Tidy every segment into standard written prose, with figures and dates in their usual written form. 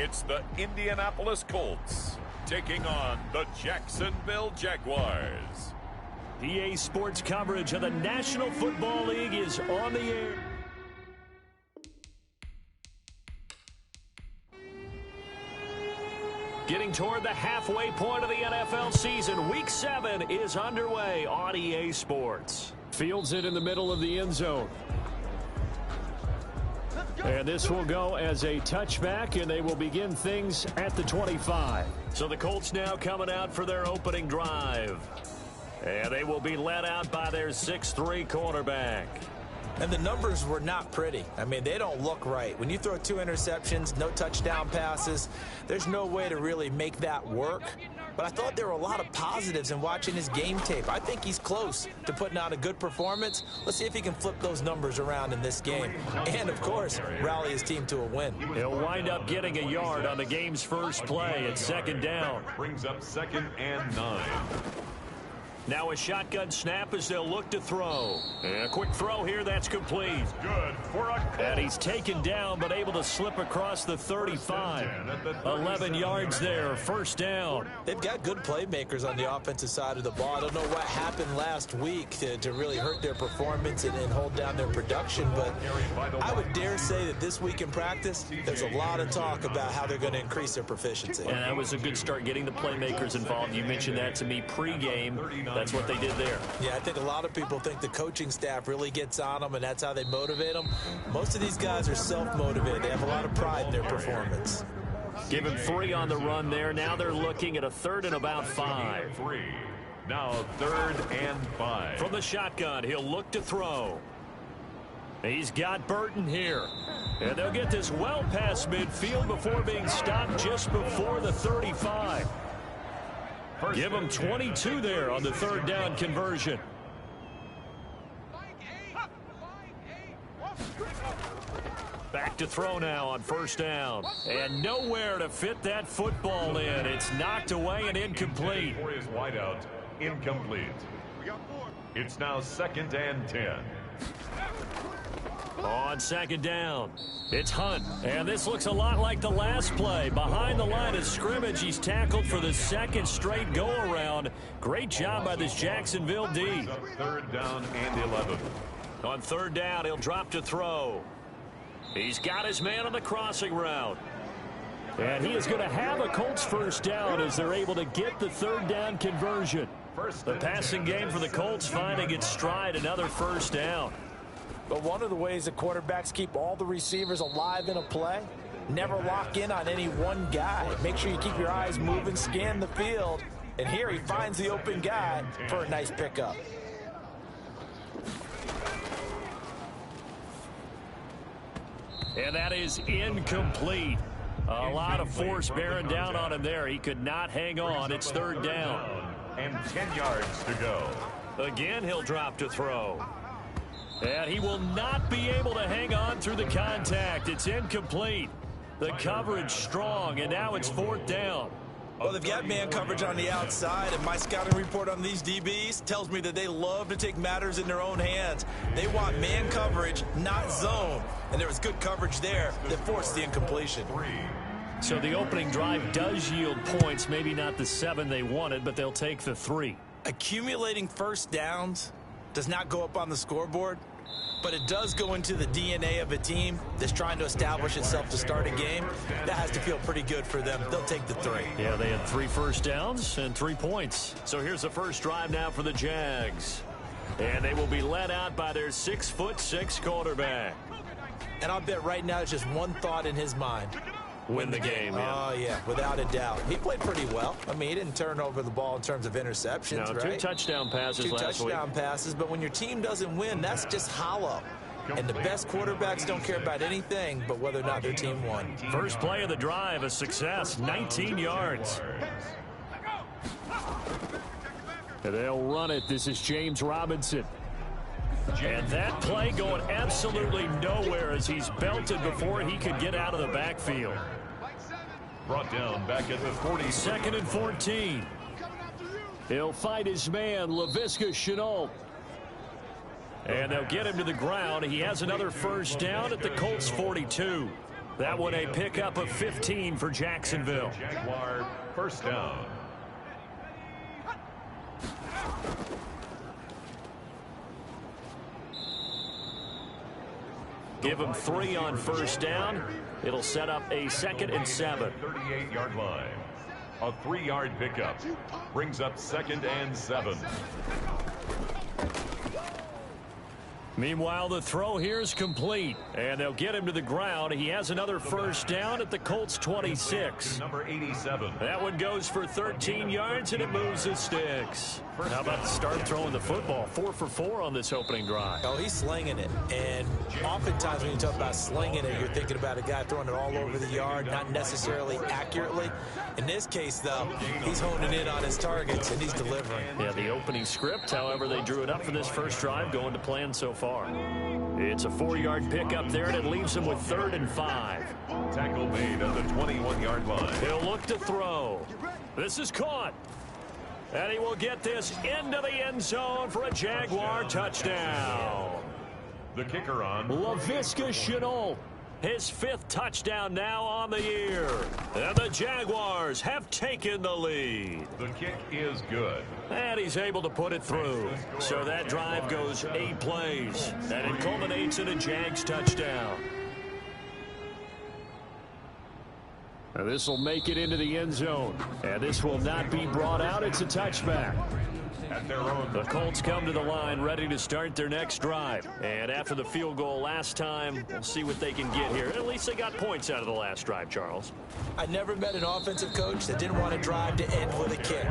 It's the Indianapolis Colts taking on the Jacksonville Jaguars. EA Sports coverage of the National Football League is on the air. Getting toward the halfway point of the NFL season, Week 7 is underway on EA Sports. Fields it in the middle of the end zone. And this will go as a touchback, and they will begin things at the 25. So the Colts now coming out for their opening drive. And they will be led out by their 6'3" quarterback. And the numbers were not pretty. I mean, they don't look right. When you throw 2 interceptions, no touchdown passes, there's no way to really make that work. But I thought there were a lot of positives in watching his game tape. I think he's close to putting out a good performance. Let's see if he can flip those numbers around in this game. And, of course, rally his team to a win. He'll wind up getting a yard on the game's first play at 2nd down. Brings up 2nd and 9. Now a shotgun snap as they'll look to throw. And a quick throw here, that's complete. Good for a goal. And he's taken down but able to slip across the 35. 11 yards there, 1st down. They've got good playmakers on the offensive side of the ball. I don't know what happened last week to really hurt their performance and hold down their production, but I would dare say that this week in practice, there's a lot of talk about how they're going to increase their proficiency. And that was a good start getting the playmakers involved. You mentioned that to me pregame. That's what they did there. Yeah, I think a lot of people think the coaching staff really gets on them, and that's how they motivate them. Most of these guys are self-motivated. They have a lot of pride in their performance. Give him 3 on the run there. Now they're looking at a 3rd and about 5. 3. Now 3rd and 5. From the shotgun, he'll look to throw. He's got Burton here. And they'll get this well past midfield before being stopped just before the 35. Give him 22 there on the 3rd down conversion. Back to throw now on 1st down. And nowhere to fit that football in. It's knocked away and incomplete. For his wideout, incomplete. It's now 2nd and 10. On 2nd down, it's Hunt. And this looks a lot like the last play. Behind the line of scrimmage, he's tackled for the 2nd straight go-around. Great job by this Jacksonville D. 3rd down and 11. On 3rd down, he'll drop to throw. He's got his man on the crossing route. And he is going to have a Colts 1st down as they're able to get the 3rd down conversion. The passing game for the Colts finding its stride, another 1st down. But one of the ways that quarterbacks keep all the receivers alive in a play, never lock in on any one guy. Make sure you keep your eyes moving, scan the field. And here he finds the open guy for a nice pickup. And that is incomplete. A lot of force bearing down on him there. He could not hang on. It's 3rd down. And 10 yards to go. Again, he'll drop to throw. And he will not be able to hang on through the contact. It's incomplete. The coverage strong, and now it's 4th down. Well, they've got man coverage on the outside, and my scouting report on these DBs tells me that they love to take matters in their own hands. They want man coverage, not zone. And there was good coverage there that forced the incompletion. So the opening drive does yield points, maybe not the 7 they wanted, but they'll take the 3. Accumulating 1st downs does not go up on the scoreboard, but it does go into the DNA of a team that's trying to establish itself to start a game. That has to feel pretty good for them. They'll take the 3. Yeah, they had 3 1st downs and 3 points. So here's the first drive now for the Jags. And they will be led out by their 6'6" quarterback. And I'll bet right now it's just one thought in his mind. Win the game. Oh, yeah, without a doubt. He played pretty well. I mean, he didn't turn over the ball in terms of interceptions, no, right? 2 touchdown passes last week. 2 touchdown passes, but when your team doesn't win, that's just hollow. And the best quarterbacks don't care about anything but whether or not their team won. First play of the drive, a success, 19 yards. And they'll run it. This is James Robinson. And that play going absolutely nowhere as he's belted before he could get out of the backfield. Brought down back at the 40. 2nd and 14. He'll fight his man, Laviska Shenault. And they'll get him to the ground. He has another 1st down at the Colts 42. That one a pickup of 15 for Jacksonville. Jaguar first down. Give him 3 on first down. It'll set up a 2nd and 7. 38-yard line. A 3-yard pickup brings up 2nd and 7. Meanwhile, the throw here is complete, and they'll get him to the ground. He has another first down at the Colts 26. Number 87. That one goes for 13 yards, and it moves the sticks. How about start throwing the football? 4 for 4 on this opening drive. Oh, he's slinging it. And oftentimes when you talk about slinging it, you're thinking about a guy throwing it all over the yard, not necessarily accurately. In this case, though, he's honing in on his targets, and he's delivering. Yeah, the opening script, however, they drew it up for this first drive, going to plan so far. It's a 4-yard pickup there, and it leaves him with 3rd and 5. Tackle made at the 21-yard line. He'll look to throw. This is caught. And he will get this into the end zone for a Jaguar touchdown. The kicker on. Laviska Shenault, his 5th touchdown now on the year. And the Jaguars have taken the lead. The kick is good. And he's able to put it through. So that drive goes 8 plays. And it culminates in a Jags touchdown. Now this will make it into the end zone. And this will not be brought out. It's a touchback. At their own. The Colts come to the line ready to start their next drive. And after the field goal last time, we'll see what they can get here. At least they got points out of the last drive, Charles. I never met an offensive coach that didn't want to drive to end with a kick.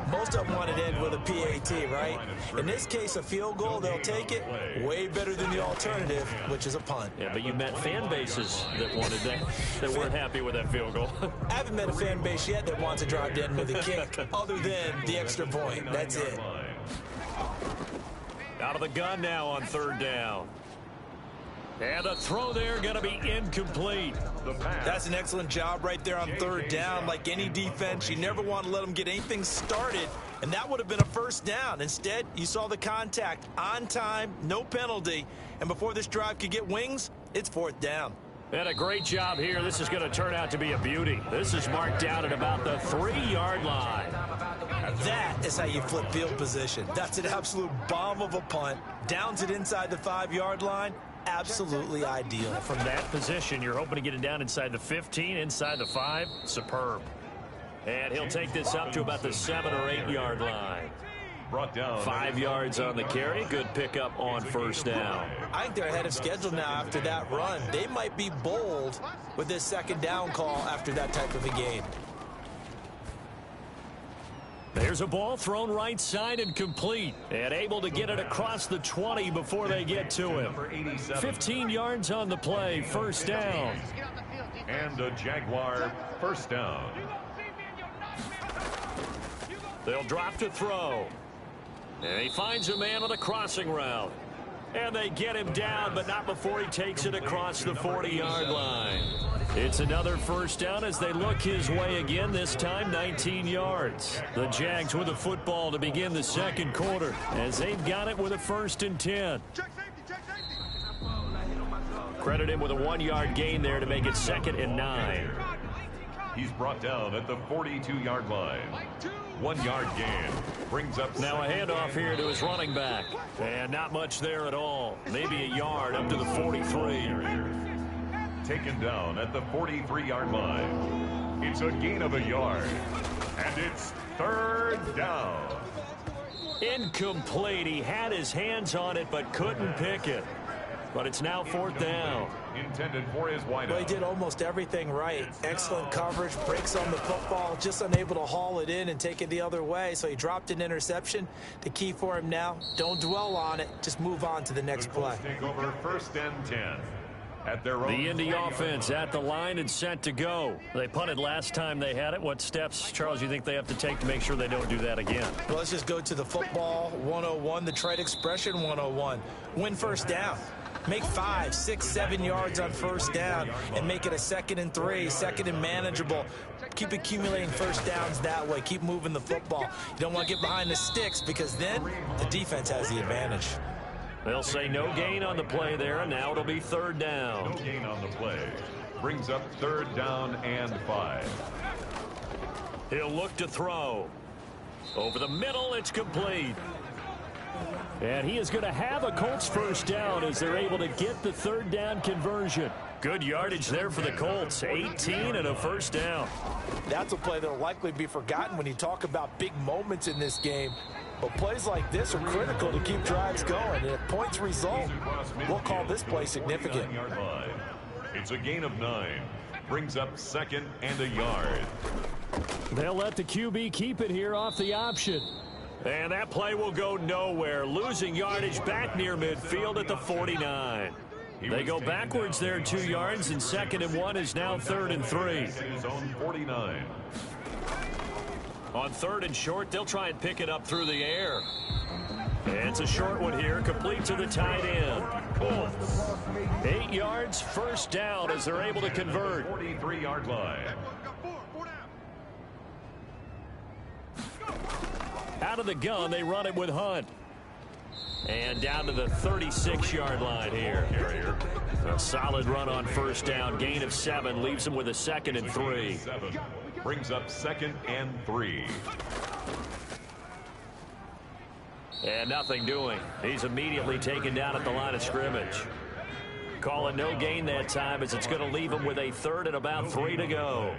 Most of them wanted to end with a PAT, right? In this case, a field goal, they'll take it. Way better than the alternative, which is a punt. Yeah, but you met fan bases that wanted that weren't happy with that field goal. I haven't met a fan base yet that wants to drive to end with a kick other than the extra point. That's it. Out of the gun now on 3rd down. And the throw there going to be incomplete. That's an excellent job right there on 3rd down. Like any defense, you never want to let them get anything started, and that would have been a first down. Instead, you saw the contact on time, no penalty, and before this drive could get wings, it's 4th down. And a great job here. This is going to turn out to be a beauty. This is marked out at about the 3-yard line. That is how you flip field position. That's an absolute bomb of a punt. Downs it inside the 5-yard line. Absolutely ideal. From that position, you're hoping to get it down inside the 15, inside the 5. Superb. And he'll take this up to about the 7 or 8-yard line. Brought down 5 yards on the carry. Good pickup on first down. I think they're ahead of schedule now after that run. They might be bold with this 2nd down call after that type of a game. There's a ball thrown right side and complete. And able to get it across the 20 before they get to him. 15 yards on the play. First down. And a Jaguar first down. They'll drop to throw. And he finds a man on the crossing route. And they get him down, but not before he takes it across the 40-yard line. It's another first down as they look his way again, this time 19 yards. The Jags with a football to begin the 2nd quarter as they've got it with a 1st and 10. Credit him with a 1-yard gain there to make it 2nd and 9. He's brought down at the 42-yard line. 1-yard gain. Brings up now a handoff here to his running back. And not much there at all. Maybe a yard up to the 43. Taken down at the 43-yard line. It's a gain of a yard. And it's 3rd down. Incomplete. He had his hands on it but couldn't pick it. But it's now 4th down. Intended for his wideout. Well, he did almost everything right. Excellent coverage, breaks on the football, just unable to haul it in and take it the other way. So he dropped an interception. The key for him now, don't dwell on it. Just move on to the next play. Take over 1st and 10. At their own. The Indy offense at the line and set to go. They punted last time they had it. What steps, Charles, you think they have to take to make sure they don't do that again? Well, let's just go to the football 101, the trade expression 101. Win first down. Make 5, 6, 7 yards on first down and make it a 2nd and 3, 2nd and manageable. Keep accumulating first downs that way. Keep moving the football. You don't want to get behind the sticks because then the defense has the advantage. They'll say no gain on the play there, and now it'll be 3rd down. No gain on the play. brings up 3rd down and 5. He'll look to throw. Over the middle, it's complete. And he is going to have a Colts first down as they're able to get the 3rd down conversion. Good yardage there for the Colts. 18 and a first down. That's a play that will likely be forgotten when you talk about big moments in this game. But plays like this are critical to keep drives going. And if points result, we'll call this play significant. It's a gain of 9. Brings up 2nd and a yard. They'll let the QB keep it here off the option. And that play will go nowhere. Losing yardage back near midfield at the 49. They go backwards there 2 yards, and 2nd and 1 is now 3rd and 3. His own 49. On 3rd and short, they'll try and pick it up through the air. And it's a short one here, complete to the tight end. 8 yards, first down as they're able to convert. 43-yard line. Out of the gun, they run it with Hunt. And down to the 36-yard line here. A solid run on first down. Gain of 7 leaves them with a 2nd and 3. Brings up 2nd and 3. And nothing doing. He's immediately taken down at the line of scrimmage. Calling no gain that time as it's going to leave him with a 3rd and about 3 to go.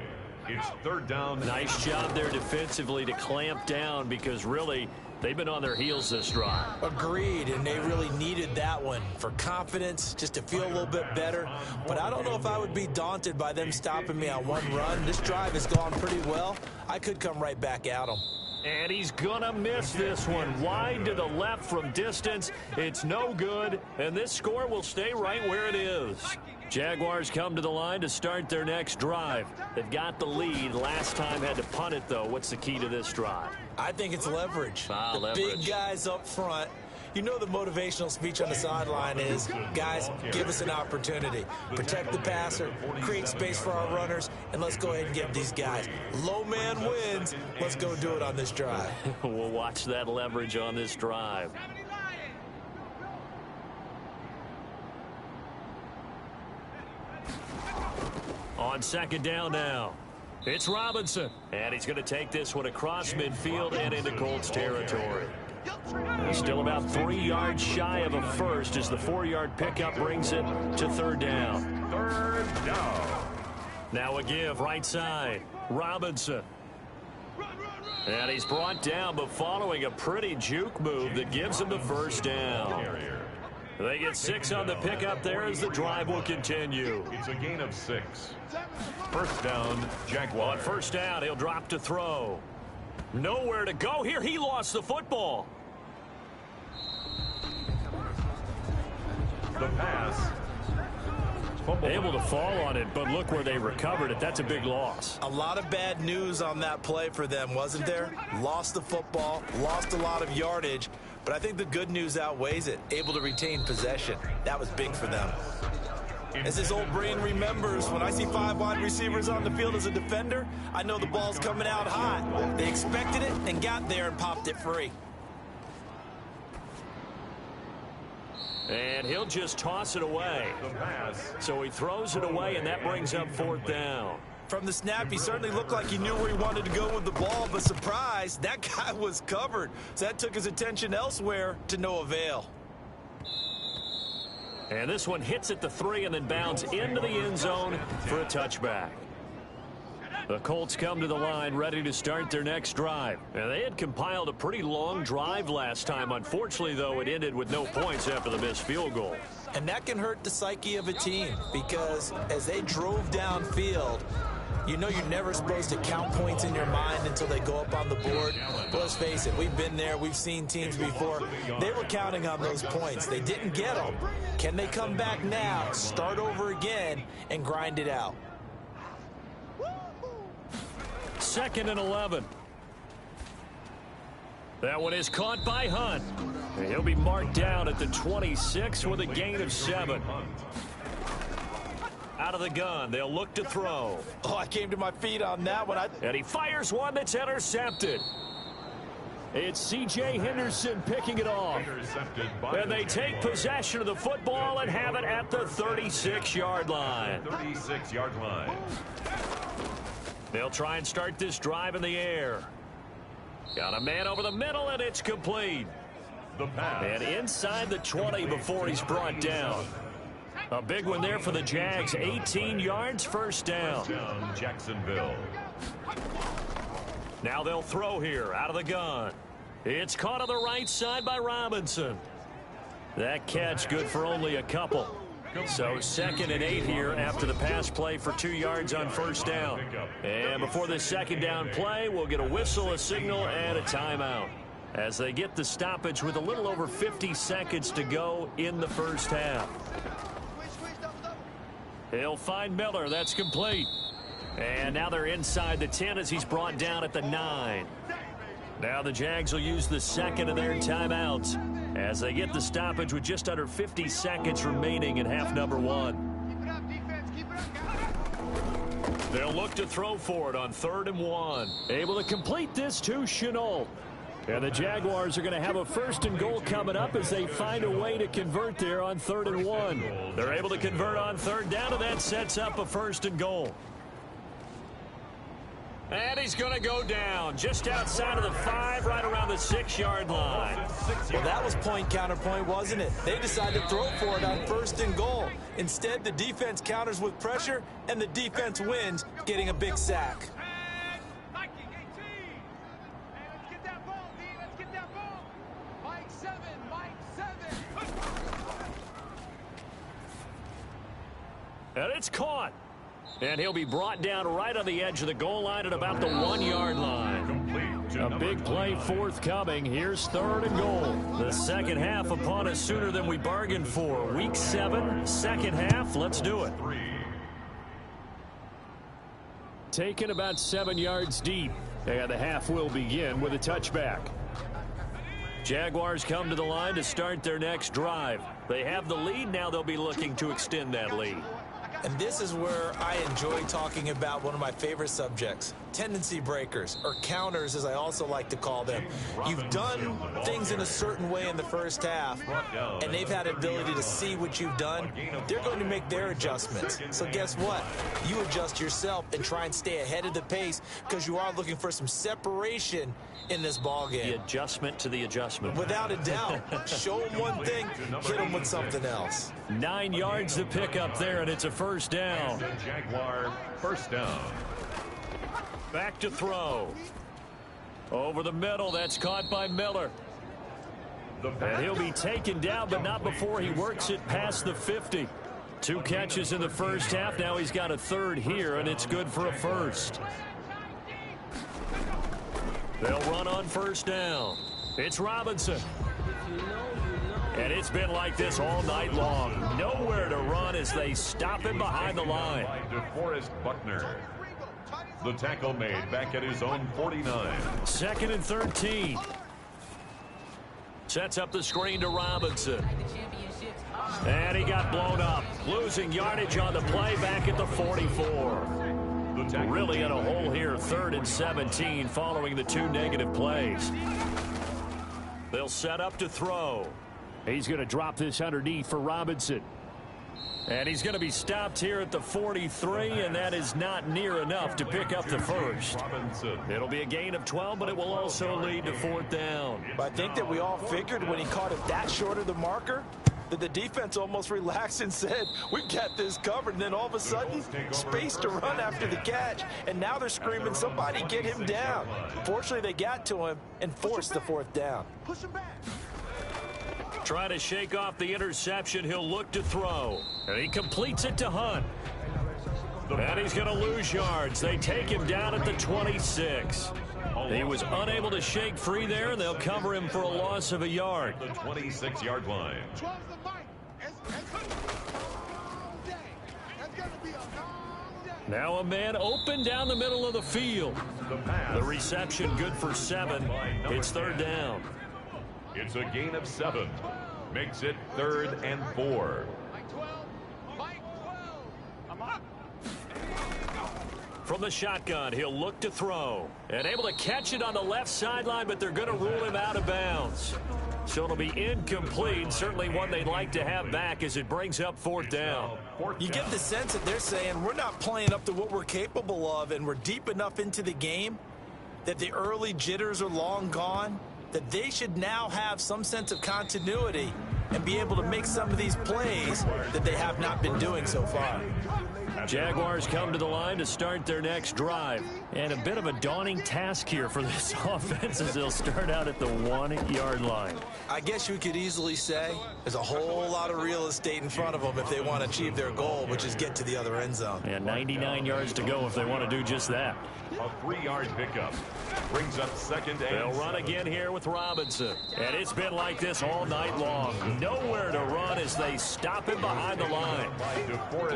It's 3rd down. Nice job there defensively to clamp down because really they've been on their heels this drive. Agreed, and they really needed that one for confidence, just to feel a little bit better. But I don't know if I would be daunted by them stopping me on one run. This drive has gone pretty well. I could come right back at them. And he's gonna miss this one. Wide to the left from distance. It's no good, and this score will stay right where it is. Jaguars come to the line to start their next drive. They've got the lead. Last time had to punt it, though. What's the key to this drive? I think it's leverage. The big guys up front. You know the motivational speech on the sideline is, guys, give us an opportunity. Protect the passer, create space for our runners, and let's go ahead and get these guys. Low man wins. Let's go do it on this drive. We'll watch that leverage on this drive. On 2nd down now. It's Robinson. And he's going to take this one across midfield and into Colts territory. Still about 3 yards shy of a first as the 4-yard pickup brings it to 3rd down. 3rd down. Now a give right side. Robinson. And he's brought down, but following a pretty juke move that gives him the first down. They get 6 on the pickup there as the drive will continue. It's a gain of 6. 1st down, Jaguars. On 1st down, he'll drop to throw. Nowhere to go here. He lost the football. The pass. Able to fall on it, but look where they recovered it. That's a big loss. A lot of bad news on that play for them, wasn't there? Lost the football, lost a lot of yardage, but I think the good news outweighs it. Able to retain possession. That was big for them. As his old brain remembers, when I see 5 wide receivers on the field as a defender, I know the ball's coming out hot. They expected it and got there and popped it free. And he'll just toss it away. So he throws it away, and that brings up 4th down. From the snap, he certainly looked like he knew where he wanted to go with the ball, but surprise, that guy was covered. So that took his attention elsewhere to no avail. And this one hits at the 3 and then bounds into the end zone for a touchback. The Colts come to the line ready to start their next drive. And they had compiled a pretty long drive last time. Unfortunately, though, it ended with no points after the missed field goal. And that can hurt the psyche of a team because as they drove downfield, you know you're never supposed to count points in your mind until they go up on the board. But let's face it, we've been there. We've seen teams before. They were counting on those points. They didn't get them. Can they come back now, start over again, and grind it out? 2nd and 11. That one is caught by Hunt. And he'll be marked down at the 26 with a gain of 7. Out of the gun, they'll look to throw. Oh, I came to my feet on that one. And he fires one that's intercepted. It's C.J. Henderson picking it off. And they take possession of the football and have it at the 36-yard line. 36-yard line. They'll try and start this drive in the air. Got a man over the middle, and it's complete. The pass. And inside the 20 before he's brought down. A big one there for the Jags. 18 yards, first down. Jacksonville. Now they'll throw here out of the gun. It's caught on the right side by Robinson. That catch good for only a couple. So 2nd and 8 here after the pass play for 2 yards on first down. And before this second down play, we'll get a whistle, a signal, and a timeout as they get the stoppage with a little over 50 seconds to go in the first half. He'll find Miller. That's complete. And now they're inside the 10 as he's brought down at the 9. Now the Jags will use the second of their timeouts as they get the stoppage with just under 50 seconds remaining in half number 1. They'll look to throw for it on 3rd and 1. Able to complete this to Shenault. And the Jaguars are going to have a 1st and goal coming up as they find a way to convert there on 3rd and 1. They're able to convert on 3rd down, and that sets up a 1st and goal. And he's going to go down just outside of the 5, right around the 6-yard line. Well, that was point counterpoint, wasn't it? They decided to throw for it on 1st and goal. Instead, the defense counters with pressure, and the defense wins, getting a big sack. And it's caught. And he'll be brought down right on the edge of the goal line at about the 1-yard line. A big play forthcoming. Here's 3rd and goal. The second half upon us sooner than we bargained for. Week 7, second half. Let's do it. Taken about 7 yards deep. And the half will begin with a touchback. Jaguars come to the line to start their next drive. They have the lead. Now they'll be looking to extend that lead. And this is where I enjoy talking about one of my favorite subjects, tendency breakers, or counters as I also like to call them. You've done things in a certain way in the first half, and they've had the ability to see what you've done. They're going to make their adjustments. So guess what? You adjust yourself and try and stay ahead of the pace because you are looking for some separation in this ball game. The adjustment to the adjustment. Without a doubt. Show them one thing, hit them with something else. 9 yards to pick up there, and it's a first down. Jaguar first down. Back to throw. Over the middle, that's caught by Miller. And he'll be taken down, but not before he works it past the 50. 2 catches in the first half. Now he's got a 3rd here, and it's good for a 1st. They'll run on first down. It's Robinson. And it's been like this all night long. Nowhere to run as they stop him behind the line. DeForest Buckner. The tackle made back at his own 49. 2nd and 13. Sets up the screen to Robinson. And he got blown up. Losing yardage on the play back at the 44. Really in a hole here, 3rd and 17 following the 2 negative plays. They'll set up to throw. He's going to drop this underneath for Robinson. And he's going to be stopped here at the 43, and that is not near enough to pick up the 1st. It'll be a gain of 12, but it will also lead to 4th down. But I think that we all figured when he caught it that short of the marker that the defense almost relaxed and said, we've got this covered. And then all of a sudden, space to run after the catch. And now they're screaming, somebody get him down. Fortunately, they got to him and forced the 4th down. Push him back. Trying to shake off the interception, he'll look to throw. And he completes it to Hunt. And he's going to lose yards. They take him down at the 26. He was unable to shake free there, and they'll cover him for a loss of a yard. The 26-yard line. Now a man open down the middle of the field. The reception good for 7. It's 3rd down. It's a gain of 7. Makes it 3rd and 4. From the shotgun, he'll look to throw. And able to catch it on the left sideline, but they're going to rule him out of bounds. So it'll be incomplete. Certainly one they'd like to have back as it brings up 4th down. You get the sense that they're saying we're not playing up to what we're capable of, and we're deep enough into the game that the early jitters are long gone, that they should now have some sense of continuity and be able to make some of these plays that they have not been doing so far. Jaguars come to the line to start their next drive. And a bit of a daunting task here for this offense as they'll start out at the 1-yard line. I guess you could easily say there's a whole lot of real estate in front of them if they want to achieve their goal, which is get to the other end zone. And 99 yards to go if they want to do just that. A 3-yard pickup brings up 2nd and They'll run again here with Robinson. And it's been like this all night long. Nowhere to run as they stop him behind the line.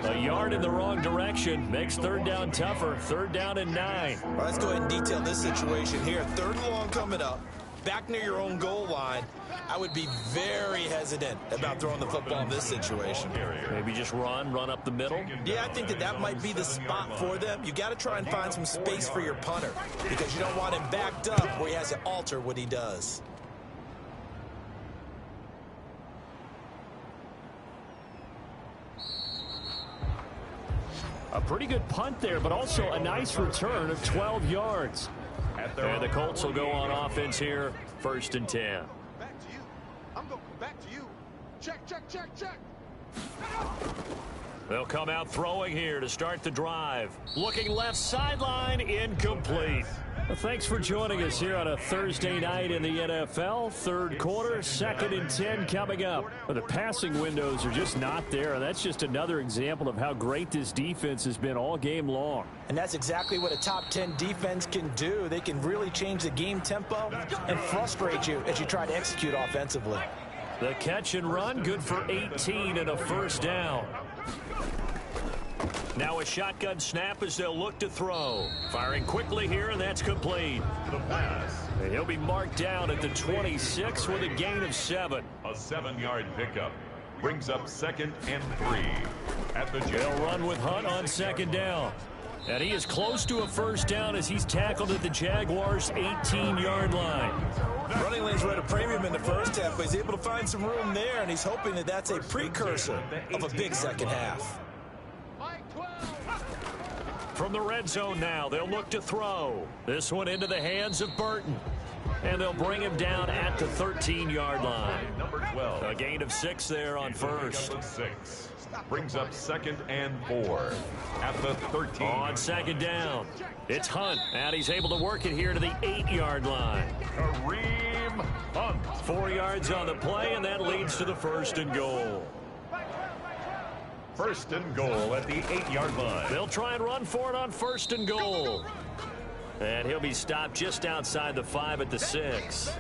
A yard in the wrong direction makes 3rd down tougher. 3rd down and 9. All right, let's go ahead and detail this situation here. 3rd and long coming up. Back near your own goal line. I would be very hesitant about throwing the football in this situation. Maybe just run up the middle. Yeah, I think that might be the spot for them. You got to try and find some space for your punter because you don't want him backed up where he has to alter what he does. A pretty good punt there, but also a nice return of 12 yards. And the Colts will go on offense here, 1st and 10. Back to you. I'm going back to you. Check. They'll come out throwing here to start the drive. Looking left sideline, incomplete. Well, thanks for joining us here on a Thursday night in the NFL. 3rd quarter, 2nd and 10 coming up. Well, the passing windows are just not there, and that's just another example of how great this defense has been all game long. And that's exactly what a top 10 defense can do. They can really change the game tempo and frustrate you as you try to execute offensively. The catch and run, good for 18 and a 1st down. Now a shotgun snap as they'll look to throw. Firing quickly here, and that's complete. The pass. And he'll be marked down at the 26 with a gain of 7. A 7-yard pickup brings up 2nd and 3. At the They'll run with Hunt on 2nd down. And he is close to a 1st down as he's tackled at the Jaguars' 18-yard line. Running lanes were at a premium in the first half, but he's able to find some room there, and he's hoping that that's a precursor of a big second half. From the red zone now, they'll look to throw. This one into the hands of Burton. And they'll bring him down at the 13-yard line. Number 12. A gain of 6 there on 1st. 6 brings up 2nd and 4 at the 13. On 2nd down, it's Hunt. And he's able to work it here to the 8-yard line. Kareem Hunt. 4 yards on the play, and that leads to the 1st and goal. 1st and goal at the 8-yard line. They'll try and run for it on 1st and goal. And he'll be stopped just outside the 5 at the 6.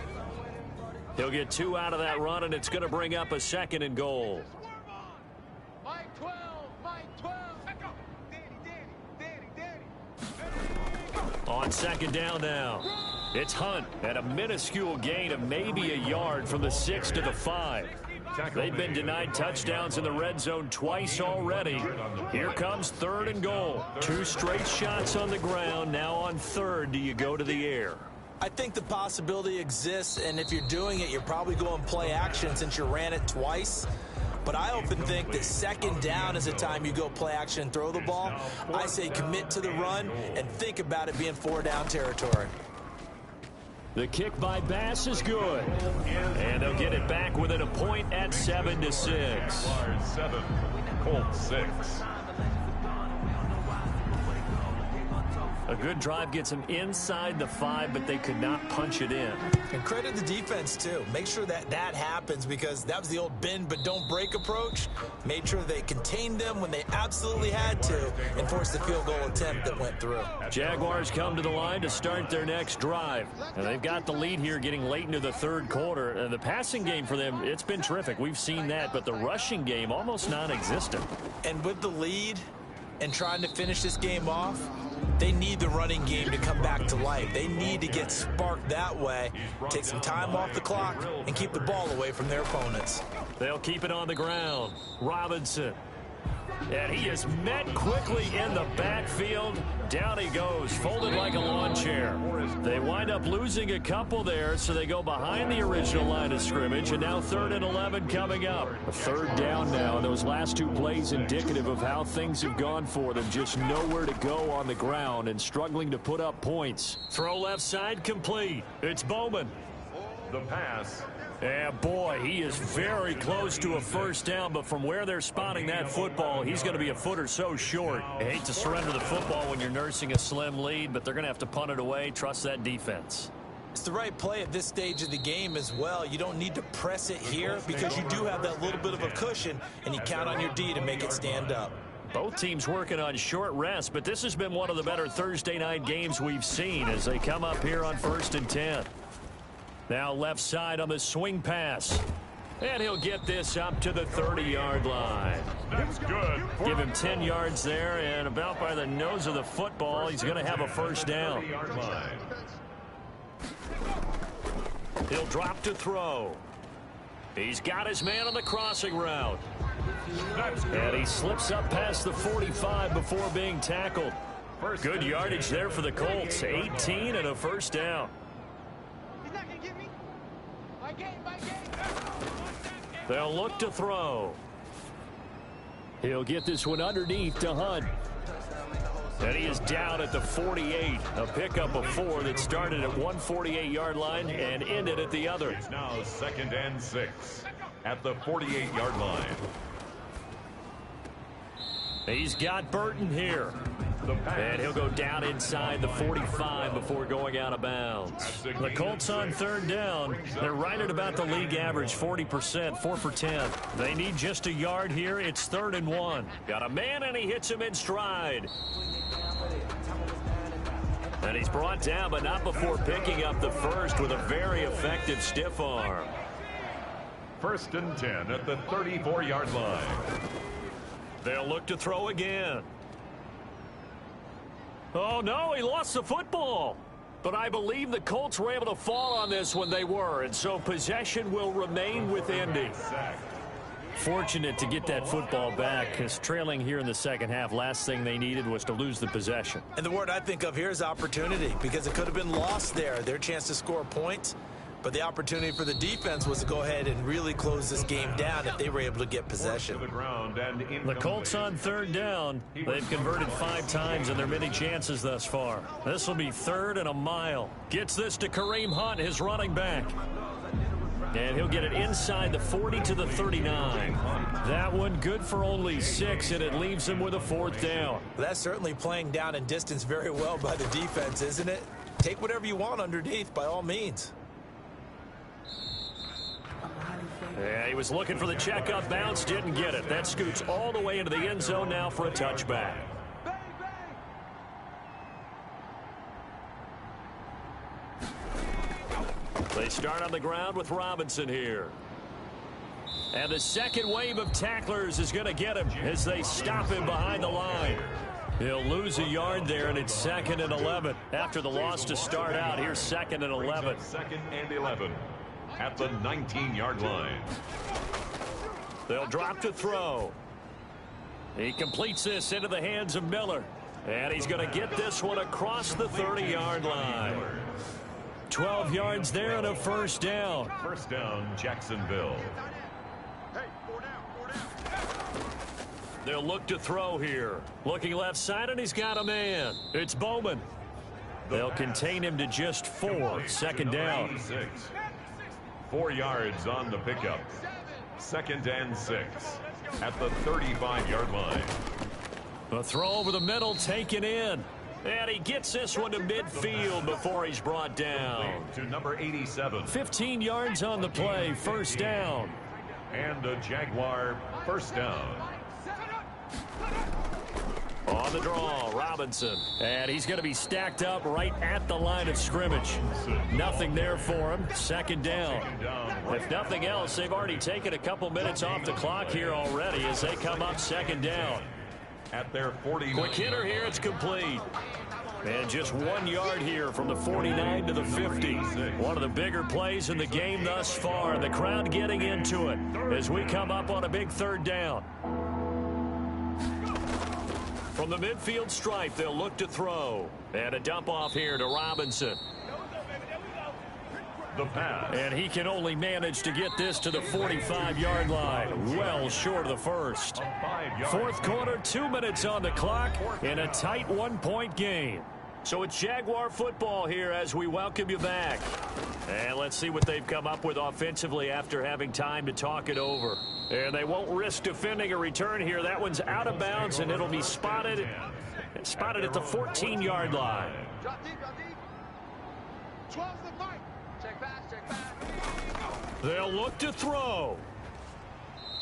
He'll get 2 out of that run, and it's going to bring up a 2nd and goal. Mike 12. On 2nd down now, it's Hunt at a minuscule gain of maybe a yard from the 6 to the 5. They've been denied touchdowns in the red zone twice already. Here comes 3rd and goal. 2 straight shots on the ground. Now on 3rd, do you go to the air? I think the possibility exists, and if you're doing it, you're probably going play action since you ran it twice. But I often think that 2nd down is the time you go play action and throw the ball. I say commit to the run and think about it being 4-down territory. The kick by Bass is good. And they'll get it back within a point at 7-6. 7, Colts 6. A good drive gets them inside the 5, but they could not punch it in. And credit the defense, too. Make sure that happens because that was the old bend but don't break approach. Made sure they contained them when they absolutely had to and forced the field goal attempt that went through. Jaguars come to the line to start their next drive. And they've got the lead here getting late into the 3rd quarter. And the passing game for them, it's been terrific. We've seen that, but the rushing game almost non-existent. And with the lead and trying to finish this game off, they need the running game to come back to life. They need to get sparked that way, take some time off the clock, and keep the ball away from their opponents. They'll keep it on the ground. Robinson. And he is met quickly in the backfield. Down he goes, folded like a lawn chair. They wind up losing a couple there, so they go behind the original line of scrimmage, and now 3rd and 11 coming up. A 3rd down now, and those last 2 plays indicative of how things have gone for them. Just nowhere to go on the ground and struggling to put up points. Throw left side complete. It's Bowman. The pass. And boy, he is very close to a 1st down, but from where they're spotting that football, he's going to be a foot or so short. I hate to surrender the football when you're nursing a slim lead, but they're going to have to punt it away. Trust that defense. It's the right play at this stage of the game as well. You don't need to press it here because you do have that little bit of a cushion, and you count on your D to make it stand up. Both teams working on short rest, but this has been one of the better Thursday night games we've seen as they come up here on 1st and 10. Now left side on the swing pass. And he'll get this up to the 30-yard line. That's good. Give him 10 yards there, and about by the nose of the football, he's going to have a 1st down. He'll drop to throw. He's got his man on the crossing route. And he slips up past the 45 before being tackled. Good yardage there for the Colts. 18 and a 1st down. They'll look to throw. He'll get this one underneath to Hunt. And he is down at the 48. A pickup of 4 that started at 148-yard line and ended at the other. It's now 2nd and 6 at the 48-yard line. He's got Burton here. And he'll go down inside the 45 before going out of bounds. The Colts on 3rd down. They're right at about the league average, 40%, 4 for 10. They need just a yard here. It's 3rd and 1. Got a man, and he hits him in stride. And he's brought down, but not before picking up the 1st with a very effective stiff arm. 1st and 10 at the 34-yard line. They'll look to throw again. Oh, no, he lost the football. But I believe the Colts were able to fall on this when they were, and so possession will remain with Indy. Fortunate to get that football back, because trailing here in the 2nd half, last thing they needed was to lose the possession. And the word I think of here is opportunity, because it could have been lost there. Their chance to score points. But the opportunity for the defense was to go ahead and really close this game down if they were able to get possession. The Colts on 3rd down. They've converted 5 times in their many chances thus far. This will be 3rd and a mile. Gets this to Kareem Hunt, his running back. And he'll get it inside the 40 to the 39. That one good for only 6, and it leaves him with a 4th down. That's certainly playing down in distance very well by the defense, isn't it? Take whatever you want underneath, by all means. Yeah, he was looking for the checkup bounce, didn't get it. That scoots all the way into the end zone now for a touchback. They start on the ground with Robinson here. And the second wave of tacklers is going to get him as they stop him behind the line. He'll lose a yard there, and it's 2nd and 11. After the loss to start out, here's 2nd and 11. 2nd and 11 at the 19-yard line. They'll drop to throw. He completes this into the hands of Miller. And he's going to get this one across the 30-yard line. 12 yards there and a 1st down. 1st down, Jacksonville. They'll look to throw here. Looking left side, and he's got a man. It's Bowman. They'll contain him to just 4. 2nd down. 4 yards on the pickup. 2nd and 6 at the 35-yard line. A throw over the middle taken in. And he gets this one to midfield before he's brought down. To number 87. 15 yards on the play. 1st down. And a Jaguar 1st down. On the draw, Robinson. And he's going to be stacked up right at the line of scrimmage. Nothing there for him. 2nd down. If nothing else, they've already taken a couple minutes off the clock here already as they come up 2nd down. At their 40. Quick hitter here, it's complete. And just 1 yard here from the 49 to the 50. One of the bigger plays in the game thus far. The crowd getting into it as we come up on a big 3rd down. From the midfield stripe, they'll look to throw. And a dump off here to Robinson. The pass. And he can only manage to get this to the 45-yard line. Well short of the first. Fourth quarter, 2 minutes on the clock in a tight one-point game. So it's Jaguar football here as we welcome you back. And let's see what they've come up with offensively after having time to talk it over. And they won't risk defending a return here. That one's out of bounds, and it'll be spotted at the 14-yard line. Drop deep, drop deep. 12's the mark. Check pass, check pass. They'll look to throw.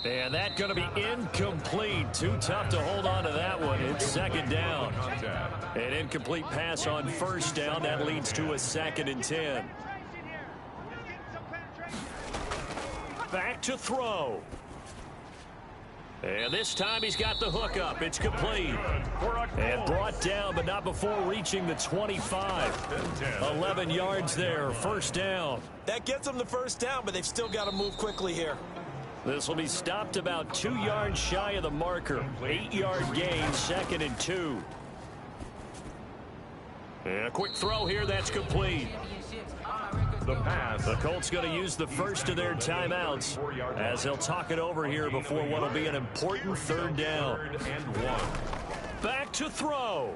And that's going to be incomplete. Too tough to hold on to that one. It's second down. An incomplete pass on first down. That leads to a 2nd and 10. Back to throw. And this time he's got the hook up. It's complete. And brought down, but not before reaching the 25. 11 yards there. First down. That gets them the first down, but they've still got to move quickly here. This will be stopped about 2 yards shy of the marker. 8-yard gain, 2nd and 2. And a quick throw here, that's complete. The pass. The Colts going to use the first of their timeouts as they'll talk it over here before what will be an important third down. 3rd and 1. Back to throw.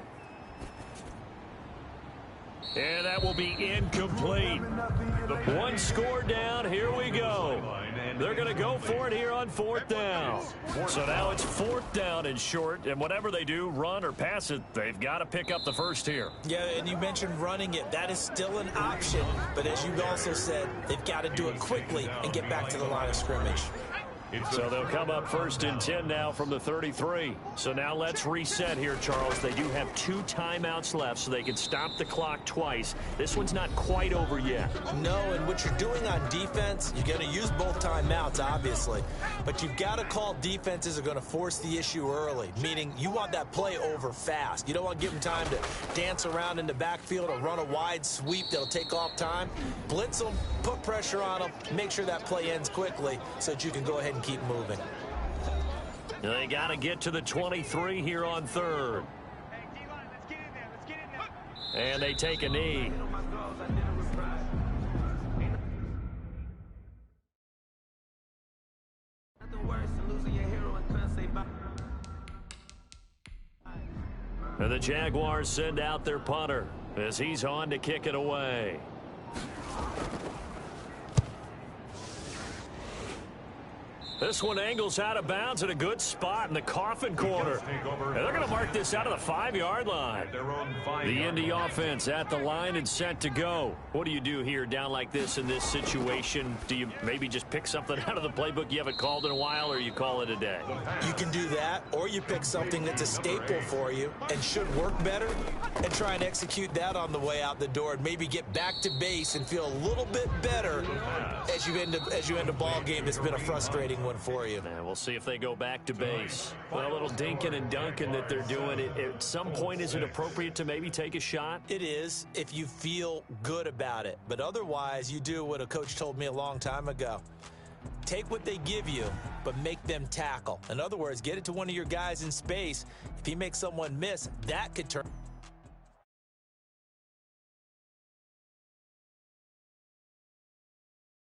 And that will be incomplete. One score down. Here we go. They're going to go for it here on 4th down. So now it's 4th down and short. And whatever they do, run or pass it, they've got to pick up the first here. Yeah, and you mentioned running it. That is still an option. But as you also said, they've got to do it quickly and get back to the line of scrimmage. So they'll come up 1st and 10 now from the 33. So now let's reset here, Charles. They do have 2 timeouts left, so they can stop the clock twice. This one's not quite over yet. No, and what you're doing on defense, you're going to use both timeouts, obviously. But you've got to call defenses are going to force the issue early, meaning you want that play over fast. You don't want to give them time to dance around in the backfield or run a wide sweep that'll take off time. Blitz them, put pressure on them, make sure that play ends quickly so that you can go ahead and keep moving. They got to get to the 23 here on 3rd. And they take a knee. And the Jaguars send out their punter as he's on to kick it away. This one angles out of bounds at a good spot in the coffin corner. And they're going to mark this out of the 5-yard line. The Indy offense at the line and set to go. What do you do here down like this in this situation? Do you maybe just pick something out of the playbook you haven't called in a while, or you call it a day? You can do that, or you pick something that's a staple for you and should work better and try and execute that on the way out the door and maybe get back to base and feel a little bit better as you end a ball game that's been a frustrating one for you. And we'll see if they go back to base. Well, a little dinking and dunking that they're doing. At some point, is it appropriate to maybe take a shot? It is if you feel good about it. But otherwise, you do what a coach told me a long time ago. Take what they give you, but make them tackle. In other words, get it to one of your guys in space. If he makes someone miss, that could turn